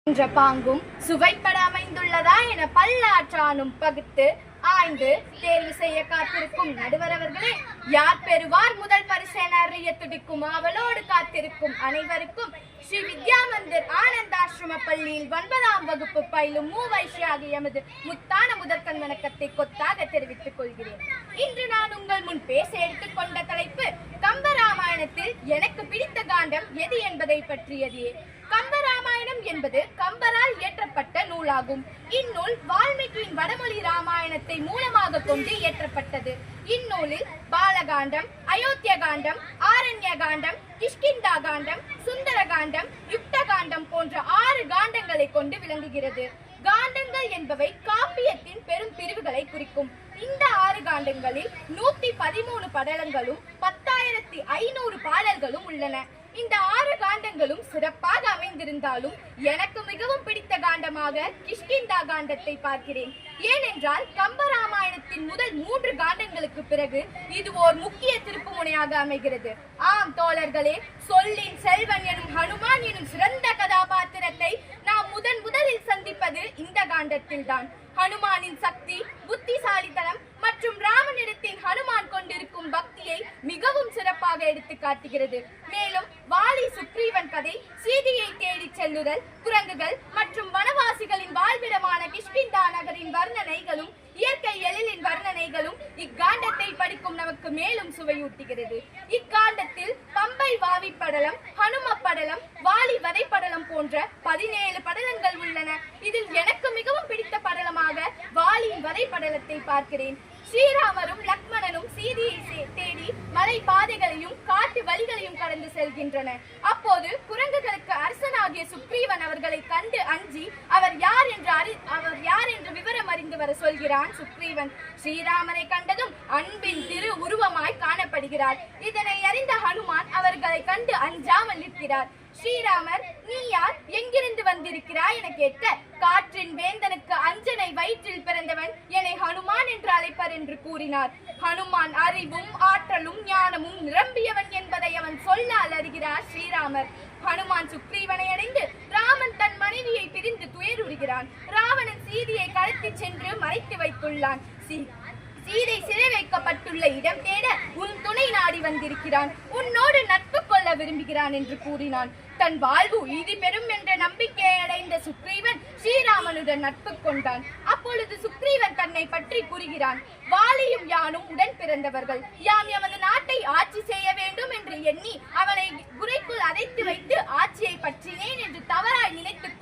என்ற பாங்கும் சுவைப்பட அமைந்துள்ளதா என பல்லாற்றானும் பகுத்து ஆய்ந்து தேர்வு செய்ய காத்திருக்கும் நடுவரவர்களே, யார் பெறுவார் முதல் பரிசு என அறிய துடிக்கும் அவளோடு காத்திருக்கும் அனைவருக்கும் ஸ்ரீ வித்யா மந்திர் ஆனந்தாசிரம பள்ளியில் 9ஆம் வகுப்பு பயிலும் மூவைஷியாகி எமது முத்தான முதற்கண் வணக்கத்தை கொத்தாக தெரிவித்துக் கொள்கிறேன். இன்று நான் உங்கள் முன் பேச எடுத்துக்கொண்ட தலைப்பு கம்பராமாயணத்தில் எனக்கு பிடித்த காண்டம் எது என்பதை பற்றியதே. கம்பராமாயணம் என்பது கம்பரால் இயற்றப்பட்ட நூலாகும். இந்நூல் வால்மீகியின் வடமொழி ராமாயணத்தை மூலமாக கொண்டு இயற்றப்பட்டது. இந்நூலில் பாலகாண்டம், அயோத்திய காண்டம், ஆரண்ய காண்டம், கிஷ்கிந்தா காண்டம், சுந்தர காண்டம், யுக்த காண்டம் போன்ற 6 காண்டங்களை கொண்டு விளங்குகிறது. காண்டங்கள் என்பவை காப்பியத்தின் பெரும் பிரிவுகளை குறிக்கும். இந்த 6 காண்டங்களில் 113 படலங்களும் 10,500 பாடல்களும் உள்ளன. இந்த 6 காண்டங்களும் சிறப்பாக அமைந்திருந்தாலும் எனக்கு மிகவும் பிடித்த காண்டமாக கிஷ்கிந்தா காண்டத்தை பார்க்கிறேன். ஏனென்றால் கம்பராமாயணத்தின் முதல் 3 காண்டங்களுக்கு பிறகு இது ஓர் முக்கிய திருப்பு முனையாக அமைகிறது. ஆம் தோழர்களே, சொல்லின் செல்வன் எனும் ஹனுமான் எனும் சிறந்த கதாபாத்திரத்தை நாம் முதலில் சந்திப்பது இந்த காண்டத்தில் தான். ஹனுமானின் சக்தி, புத்திசாலித்தனம் மற்றும் ராமனிடத்தில் ஹனுமான் கொண்டிருக்கும் பக்தியை மிகவும் சிறப்பாக எடுத்து காட்டுகிறது. மேலும் வாலி சுக்ரீவன் கதை, சீதையை தேடி செல்லுதல், குரங்குகள் மற்றும் வனவாசிகளின் வாழ்விடமான கிஷ்கிந்தா நகரின் வர்ணனைகளும் இயற்கை எழிலின் வர்ணனைகளும் இக்காண்டத்தை படிக்கும் நமக்கு மேலும் சுவையூட்டுகிறது. இக்காண்டத்தில் பம்பை வாவி படலம், ஹனும படலம், வாலி வதை படலம் போன்ற 17 படலங்கள் உள்ளன. இதில் எனக்கு மிகவும் பிடித்த படலமாக வாலியின் வதை படலத்தை பார்க்கிறேன். ஸ்ரீராமரும் லக்ஷ்மணனும் சீதையை தேடி மலை பாதைகளையும் காட்டு வழிகளையும் கடந்து செல்கின்றனர். அப்போது குரங்குகளுக்கு அரசனாகிய சுக்ரீவன் அவர்களை கண்டு அஞ்சி அவர் யார் என்று விவரம் அறிந்து வர சொல்கிறான் சுக்ரீவன். ஸ்ரீராமரை கண்டதும் அன்பின் திரு உருவமாய் காணப்படுகிறார். இதனை அறிந்த ஹனுமான் அவர்களை கண்டு அஞ்சாமல் நிற்கிறார். ஸ்ரீராமர், நீ யார், எங்கிருந்து வந்திருக்கிறாய் என கேட்க, காற்றின் வேந்தனுக்கு அஞ்சனை வயிற்றில் பிறந்தவன் என்னை ஹனுமான் என்று அழைப்பர் என்று கூறினார். ஹனுமான் அறிவும் ஆற்றலும் ஞானமும் நிரம்பியவன் என்பதை அவன் சொல்லால் அறிகிறார் ஸ்ரீராமர். ஹனுமான் சுக்ரீவனை அடைந்து ராமன் தன் மனைவியை பிரிந்து துயருறுகிறான். ராவணன் சீதையை கடத்தி சென்று மறைத்து வைத்துள்ளான். சீதை சிறை வைக்கப்பட்டுள்ள இடம் தேட உன் துணை நாடி வந்திருக்கிறான். உன்னோடு நட்பு கொள்ள விரும்புகிறான் என்று கூறினான். தன் வாழ்வு ஈதி பெறும் என்ற நம்பிக்கையை அடைந்த சுக்ரீவன் ஸ்ரீராமனுடன் நட்பு கொண்டான். அப்பொழுது சுக்ரீவன் தன்னை பற்றி கூறுகிறான். வாலியும் யானும் உடன் பிறந்தவர்கள். யாம் எமது நாட்டை ஆட்சி செய்ய வேண்டும் என்று எண்ணி அவனை குறைக்குள் அடைத்து வைத்து ஆட்சியை பற்றினேன் என்று தவறாய் நினைத்துக்